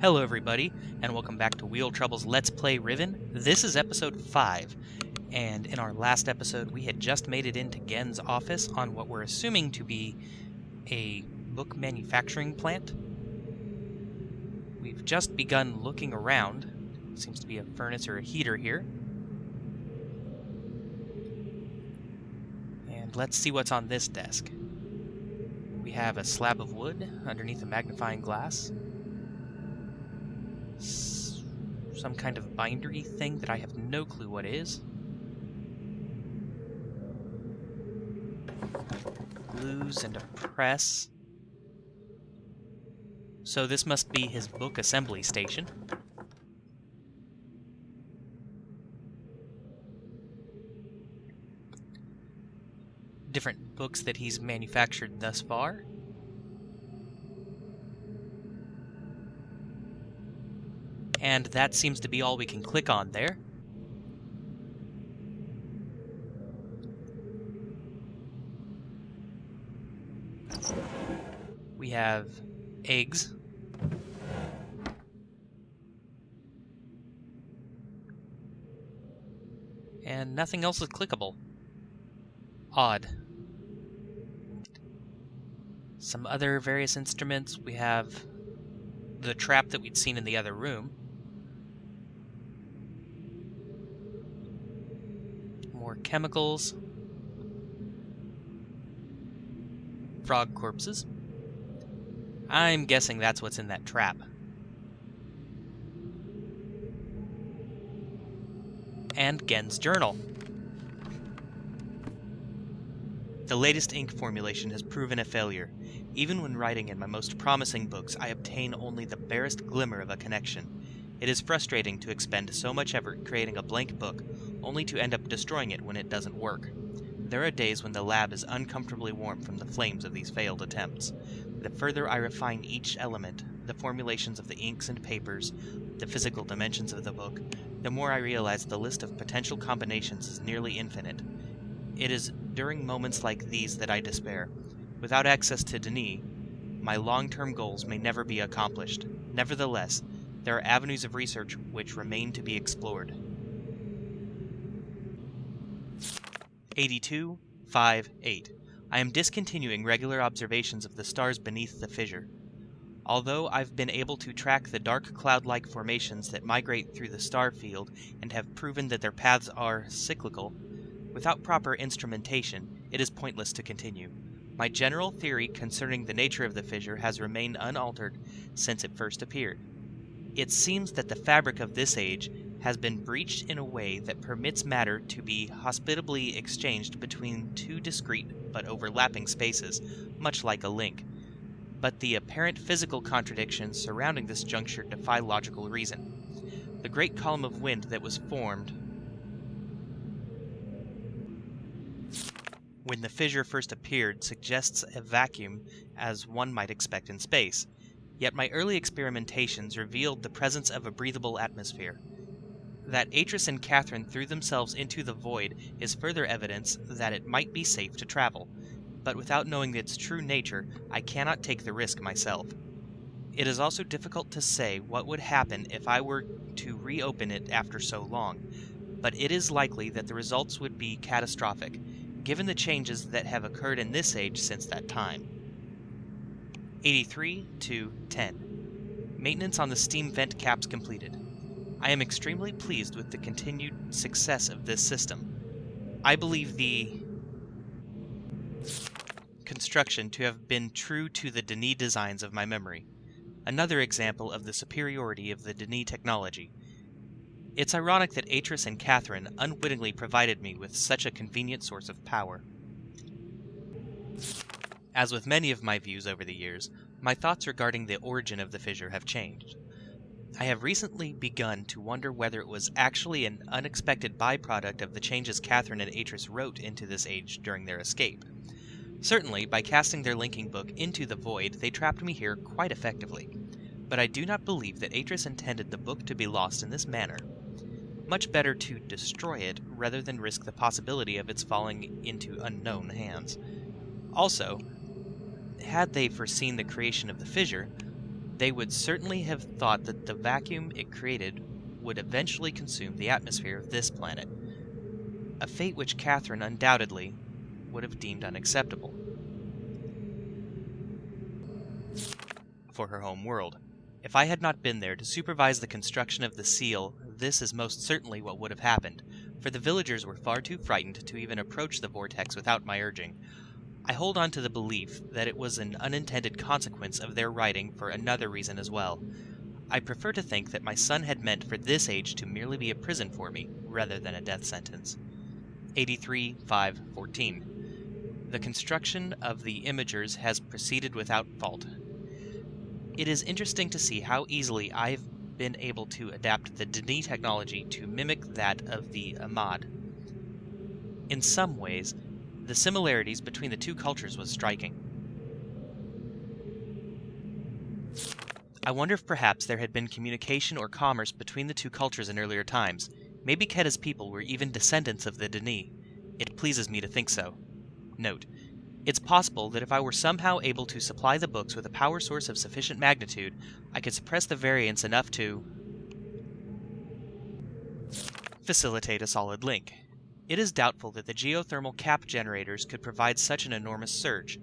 Hello everybody, and welcome back to Wheel Trouble's Let's Play Riven. This is episode 5, and in our last episode we had just made it into Gen's office on what we're assuming to be a book manufacturing plant. We've just begun looking around. Seems to be a furnace or a heater here. And let's see what's on this desk. We have a slab of wood underneath a magnifying glass. Some kind of bindery thing that I have no clue what is. Glues and a press. So this must be his book assembly station. Different books that he's manufactured thus far. And that seems to be all we can click on there. We have eggs. And nothing else is clickable. Odd. Some other various instruments. We have the trap that we'd seen in the other room. More chemicals. Frog corpses. I'm guessing that's what's in that trap. And Gen's journal. The latest ink formulation has proven a failure. Even when writing in my most promising books, I obtain only the barest glimmer of a connection. It is frustrating to expend so much effort creating a blank book, only to end up destroying it when it doesn't work. There are days when the lab is uncomfortably warm from the flames of these failed attempts. The further I refine each element, the formulations of the inks and papers, the physical dimensions of the book, the more I realize the list of potential combinations is nearly infinite. It is during moments like these that I despair. Without access to Denis, my long-term goals may never be accomplished. Nevertheless, there are avenues of research which remain to be explored. 8258. I am discontinuing regular observations of the stars beneath the fissure. Although I've been able to track the dark cloud-like formations that migrate through the star field and have proven that their paths are cyclical, without proper instrumentation, it is pointless to continue. My general theory concerning the nature of the fissure has remained unaltered since it first appeared. It seems that the fabric of this age has been breached in a way that permits matter to be hospitably exchanged between two discrete but overlapping spaces, much like a link. But the apparent physical contradictions surrounding this juncture defy logical reason. The great column of wind that was formed when the fissure first appeared suggests a vacuum as one might expect in space, yet my early experimentations revealed the presence of a breathable atmosphere. That Atris and Catherine threw themselves into the void is further evidence that it might be safe to travel, but without knowing its true nature, I cannot take the risk myself. It is also difficult to say what would happen if I were to reopen it after so long, but it is likely that the results would be catastrophic, given the changes that have occurred in this age since that time. 83-10. Maintenance on the steam vent caps completed. I am extremely pleased with the continued success of this system. I believe the construction to have been true to the Denis designs of my memory. Another example of the superiority of the Denis technology. It's ironic that Atris and Catherine unwittingly provided me with such a convenient source of power. As with many of my views over the years, my thoughts regarding the origin of the fissure have changed. I have recently begun to wonder whether it was actually an unexpected byproduct of the changes Catherine and Atris wrote into this age during their escape. Certainly, by casting their linking book into the void, they trapped me here quite effectively. But I do not believe that Atris intended the book to be lost in this manner. Much better to destroy it rather than risk the possibility of its falling into unknown hands. Also, had they foreseen the creation of the fissure, they would certainly have thought that the vacuum it created would eventually consume the atmosphere of this planet, a fate which Catherine undoubtedly would have deemed unacceptable for her home world. If I had not been there to supervise the construction of the seal, this is most certainly what would have happened, for the villagers were far too frightened to even approach the vortex without my urging. I hold on to the belief that it was an unintended consequence of their writing for another reason as well. I prefer to think that my son had meant for this age to merely be a prison for me, rather than a death sentence. 83.5.14. The construction of the imagers has proceeded without fault. It is interesting to see how easily I've been able to adapt the Denis technology to mimic that of the Ahmad. In some ways, the similarities between the two cultures was striking. I wonder if perhaps there had been communication or commerce between the two cultures in earlier times. Maybe Keda's people were even descendants of the Denis. It pleases me to think so. Note: it's possible that if I were somehow able to supply the books with a power source of sufficient magnitude, I could suppress the variance enough to facilitate a solid link. It is doubtful that the geothermal cap generators could provide such an enormous surge.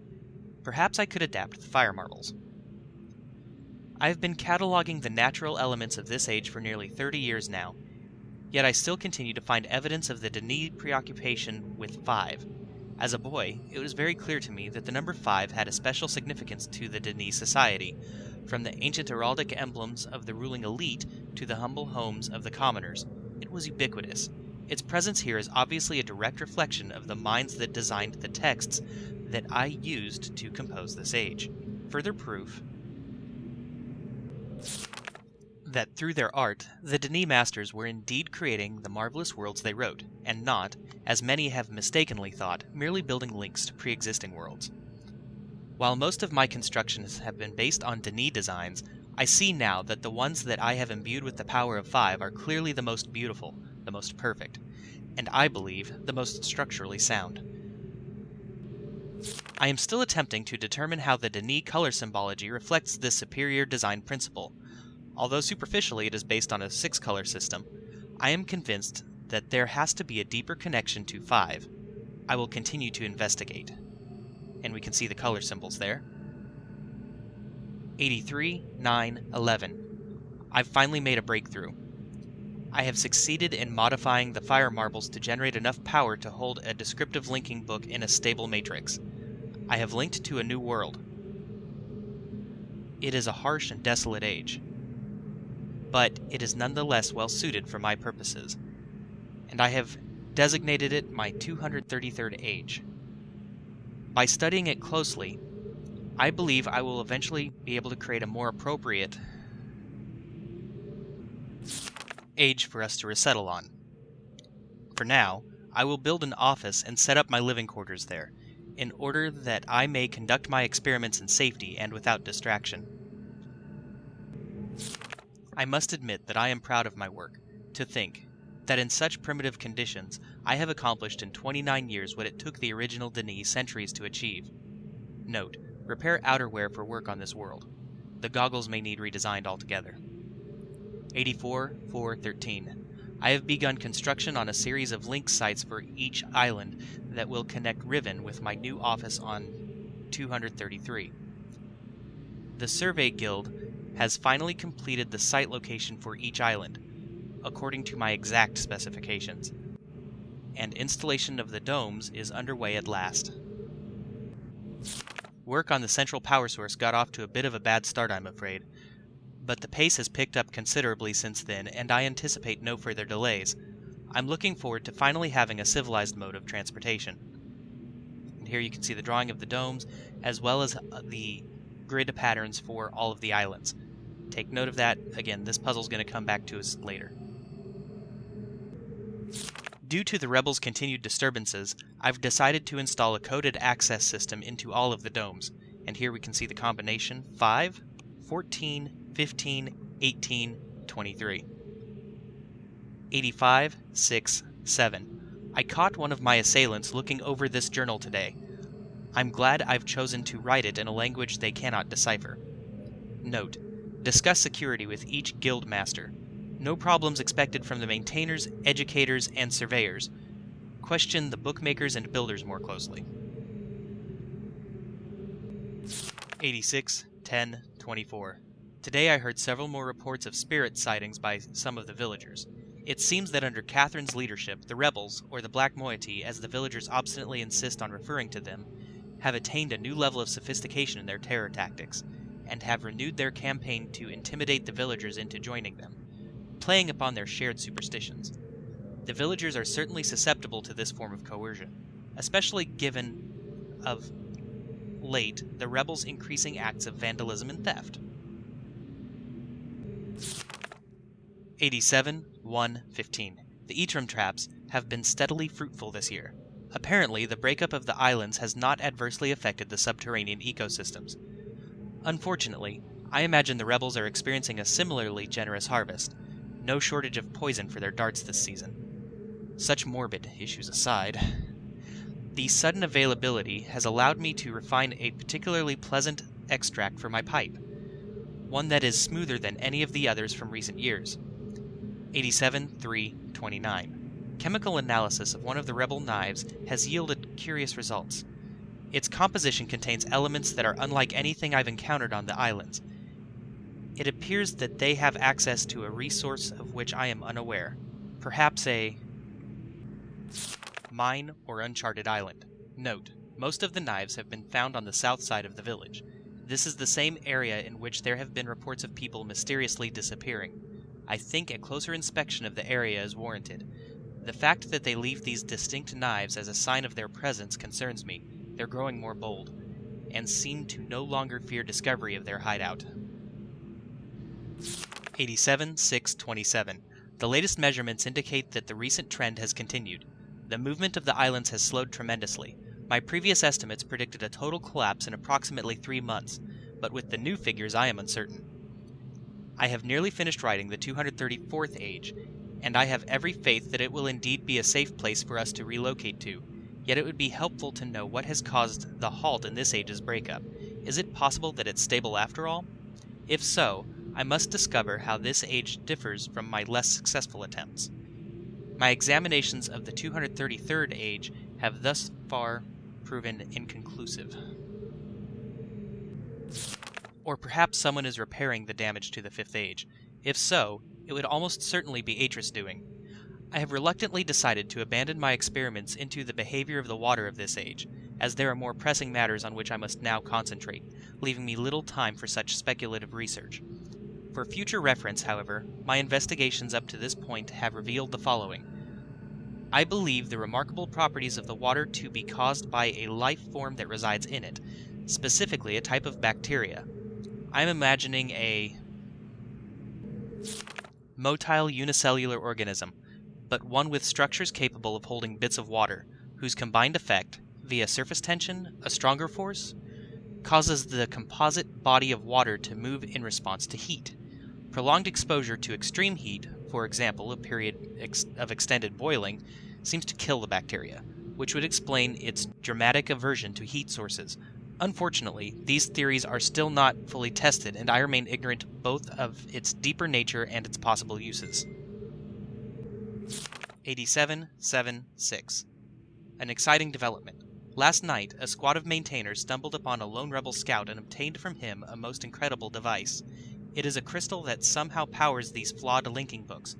Perhaps I could adapt the fire marbles. I have been cataloging the natural elements of this age for nearly 30 years now, yet I still continue to find evidence of the Denis preoccupation with 5. As a boy, it was very clear to me that the number 5 had a special significance to the Denis society, from the ancient heraldic emblems of the ruling elite to the humble homes of the commoners. It was ubiquitous. Its presence here is obviously a direct reflection of the minds that designed the texts that I used to compose this age. Further proof that through their art, the Denis masters were indeed creating the marvelous worlds they wrote, and not, as many have mistakenly thought, merely building links to pre-existing worlds. While most of my constructions have been based on Denis designs, I see now that the ones that I have imbued with the power of 5 are clearly the most beautiful, the most perfect, and I believe the most structurally sound. I am still attempting to determine how the Denis color symbology reflects this superior design principle. Although superficially it is based on a 6-color system, I am convinced that there has to be a deeper connection to 5. I will continue to investigate. And we can see the color symbols there. 83, 9, 11. I've finally made a breakthrough. I have succeeded in modifying the fire marbles to generate enough power to hold a descriptive linking book in a stable matrix. I have linked to a new world. It is a harsh and desolate age, but it is nonetheless well suited for my purposes, and I have designated it my 233rd age. By studying it closely, I believe I will eventually be able to create a more appropriate age for us to resettle on. For now, I will build an office and set up my living quarters there, in order that I may conduct my experiments in safety and without distraction. I must admit that I am proud of my work. To think that in such primitive conditions, I have accomplished in 29 years what it took the original Denis centuries to achieve. Note: repair outerwear for work on this world. The goggles may need redesigned altogether. 84.4.13. I have begun construction on a series of link sites for each island that will connect Riven with my new office on 233. The Survey Guild has finally completed the site location for each island, according to my exact specifications, and installation of the domes is underway at last. Work on the central power source got off to a bit of a bad start, I'm afraid, but the pace has picked up considerably since then, and I anticipate no further delays. I'm looking forward to finally having a civilized mode of transportation. And here you can see the drawing of the domes, as well as the grid patterns for all of the islands. Take note of that. Again, this puzzle's going to come back to us later. Due to the rebels' continued disturbances, I've decided to install a coded access system into all of the domes, and here we can see the combination 5, 14, 15, 18, 23. 85, 6, 7. I caught one of my assailants looking over this journal today. I'm glad I've chosen to write it in a language they cannot decipher. Note: Discuss security with each guild master. No problems expected from the maintainers, educators, and surveyors. Question the bookmakers and builders more closely. 86-10-24. Today I heard several more reports of spirit sightings by some of the villagers. It seems that under Catherine's leadership, the rebels, or the Black Moiety as the villagers obstinately insist on referring to them, have attained a new level of sophistication in their terror tactics, and have renewed their campaign to intimidate the villagers into joining them, playing upon their shared superstitions. The villagers are certainly susceptible to this form of coercion, especially given of late the rebels' increasing acts of vandalism and theft. 87-1-15. The Etram traps have been steadily fruitful this year. Apparently, the breakup of the islands has not adversely affected the subterranean ecosystems. Unfortunately, I imagine the rebels are experiencing a similarly generous harvest. No shortage of poison for their darts this season. Such morbid issues aside, the sudden availability has allowed me to refine a particularly pleasant extract for my pipe, one that is smoother than any of the others from recent years. 87-3-29. Chemical analysis of one of the rebel knives has yielded curious results. Its composition contains elements that are unlike anything I've encountered on the islands. It appears that they have access to a resource of which I am unaware, perhaps a mine or uncharted island. Note: most of the knives have been found on the south side of the village. This is the same area in which there have been reports of people mysteriously disappearing. I think a closer inspection of the area is warranted. The fact that they leave these distinct knives as a sign of their presence concerns me. They're growing more bold, and seem to no longer fear discovery of their hideout. 87-6-27. The latest measurements indicate that the recent trend has continued. The movement of the islands has slowed tremendously. My previous estimates predicted a total collapse in approximately 3 months, but with the new figures I am uncertain. I have nearly finished writing the 234th age, and I have every faith that it will indeed be a safe place for us to relocate to. Yet it would be helpful to know what has caused the halt in this age's breakup. Is it possible that it's stable after all? If so, I must discover how this age differs from my less successful attempts. My examinations of the 233rd age have thus far proven inconclusive. Or perhaps someone is repairing the damage to the 5th age. If so, it would almost certainly be Atris doing. I have reluctantly decided to abandon my experiments into the behavior of the water of this age, as there are more pressing matters on which I must now concentrate, leaving me little time for such speculative research. For future reference, however, my investigations up to this point have revealed the following. I believe the remarkable properties of the water to be caused by a life form that resides in it, specifically a type of bacteria. I am imagining a motile unicellular organism, but one with structures capable of holding bits of water, whose combined effect, via surface tension, a stronger force, causes the composite body of water to move in response to heat. Prolonged exposure to extreme heat, for example a period of extended boiling, seems to kill the bacteria, which would explain its dramatic aversion to heat sources. Unfortunately, these theories are still not fully tested, and I remain ignorant both of its deeper nature and its possible uses. 87-7-6. An exciting development. Last night, a squad of maintainers stumbled upon a lone rebel scout and obtained from him a most incredible device. It is a crystal that somehow powers these flawed linking books,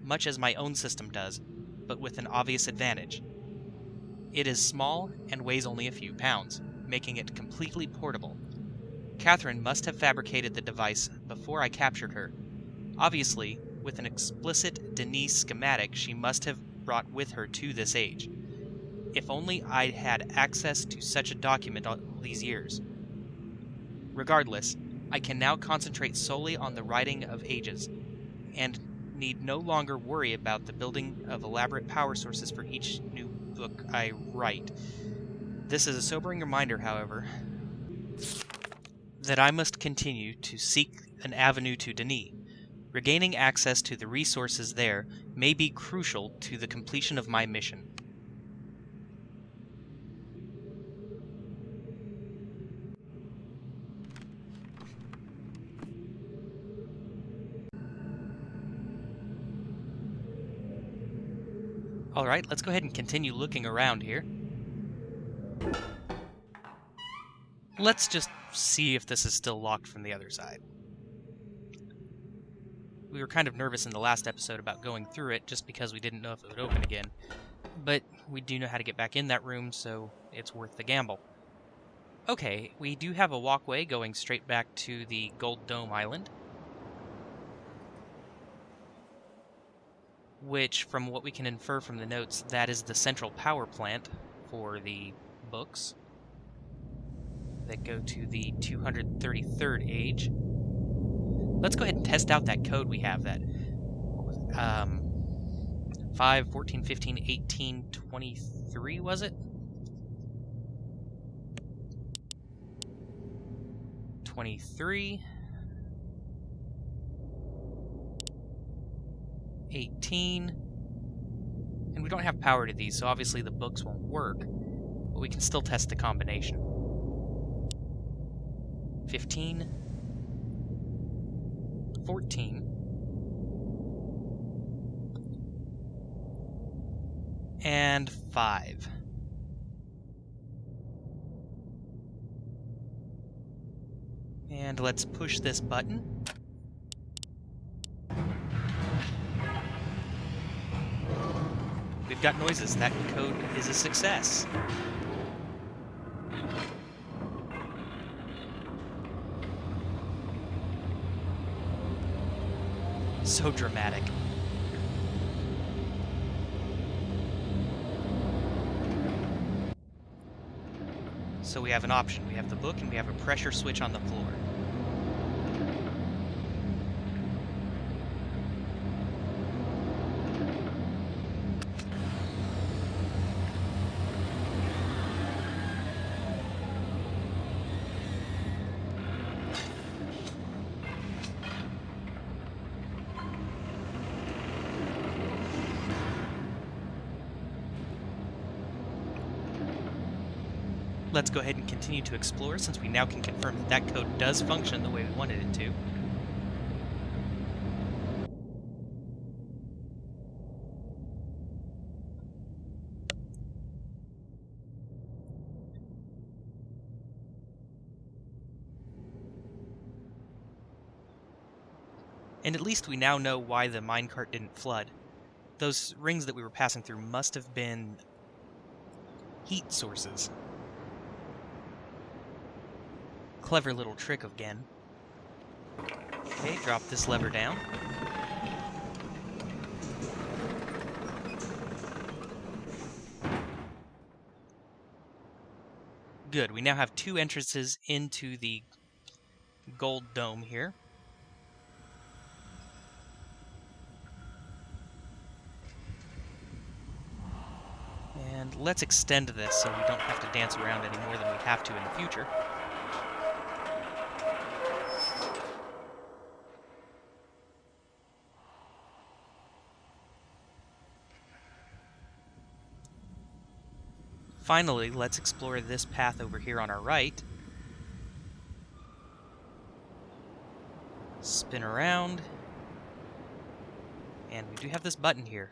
much as my own system does, but with an obvious advantage. It is small and weighs only a few pounds, making it completely portable. Catherine must have fabricated the device before I captured her. Obviously, with an explicit Denise schematic she must have brought with her to this age. If only I had access to such a document all these years. Regardless, I can now concentrate solely on the writing of ages, and need no longer worry about the building of elaborate power sources for each new book I write. This is a sobering reminder, however, that I must continue to seek an avenue to Denis. Regaining access to the resources there may be crucial to the completion of my mission. Alright, let's go ahead and continue looking around here. Let's just see if this is still locked from the other side. We were kind of nervous in the last episode about going through it just because we didn't know if it would open again. But we do know how to get back in that room, so it's worth the gamble. Okay, we do have a walkway going straight back to the Gold Dome Island, which, from what we can infer from the notes, that is the central power plant for the books that go to the 233rd age. Let's go ahead and test out that code we have, that 5, 14, 15, 18, 23, was it? 23, 18, and we don't have power to these, so obviously the books won't work, but we can still test the combination. 15, 14, and 5. And let's push this button. We've got noises. That code is a success. So dramatic. So we have an option. We have the book and we have a pressure switch on the floor. Let's go ahead and continue to explore, since we now can confirm that that code does function the way we wanted it to. And at least we now know why the minecart didn't flood. Those rings that we were passing through must have been heat sources. Clever little trick again. Okay, drop this lever down. Good, we now have 2 entrances into the gold dome here. And let's extend this so we don't have to dance around any more than we have to in the future. Finally, let's explore this path over here on our right. Spin around. And we do have this button here.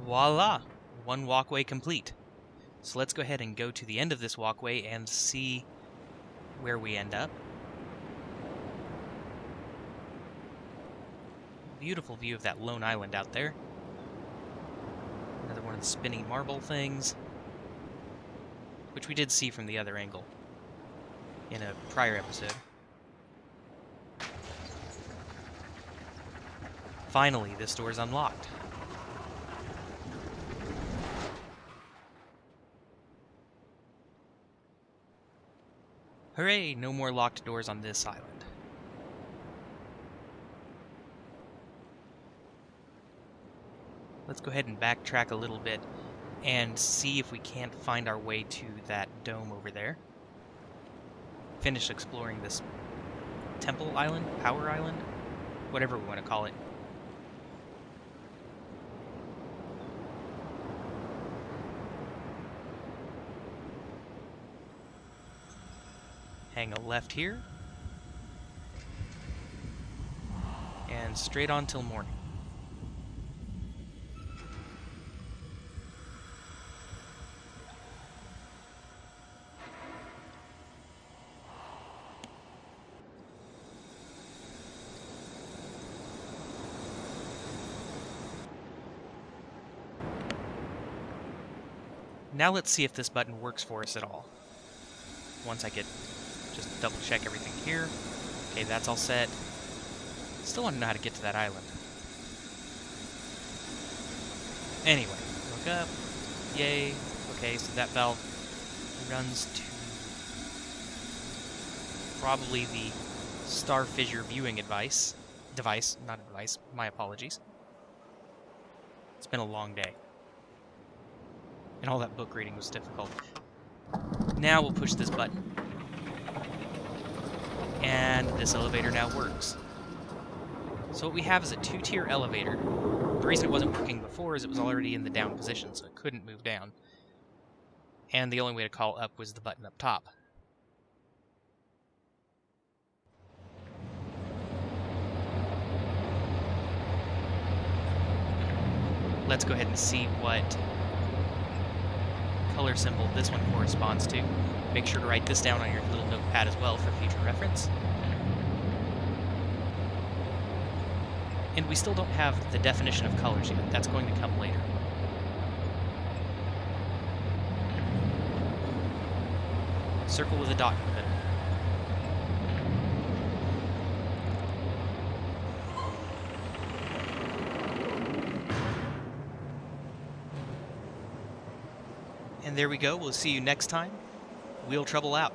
Voila! One walkway complete. So let's go ahead and go to the end of this walkway and see where we end up. Beautiful view of that lone island out there. Another one of the spinning marble things, which we did see from the other angle in a prior episode. Finally, this door is unlocked. Hooray! No more locked doors on this island. Let's go ahead and backtrack a little bit and see if we can't find our way to that dome over there. Finish exploring this temple island, power island, whatever we want to call it. Hang a left here. And straight on till morning. Now let's see if this button works for us at all. Once I just double check everything here. Okay, that's all set. Still want to know how to get to that island. Anyway, look up. Yay. Okay, so that valve runs to probably the star fissure viewing device, not advice, my apologies. It's been a long day. And all that book reading was difficult. Now we'll push this button. And this elevator now works. So what we have is a 2-tier elevator. The reason it wasn't working before is it was already in the down position, so it couldn't move down. And the only way to call up was the button up top. Let's go ahead and see what color symbol this one corresponds to. Make sure to write this down on your little notepad as well for future reference. And we still don't have the definition of colors yet. That's going to come later. Circle with a dot in the middle. And there we go. We'll see you next time. Wheel Trouble out.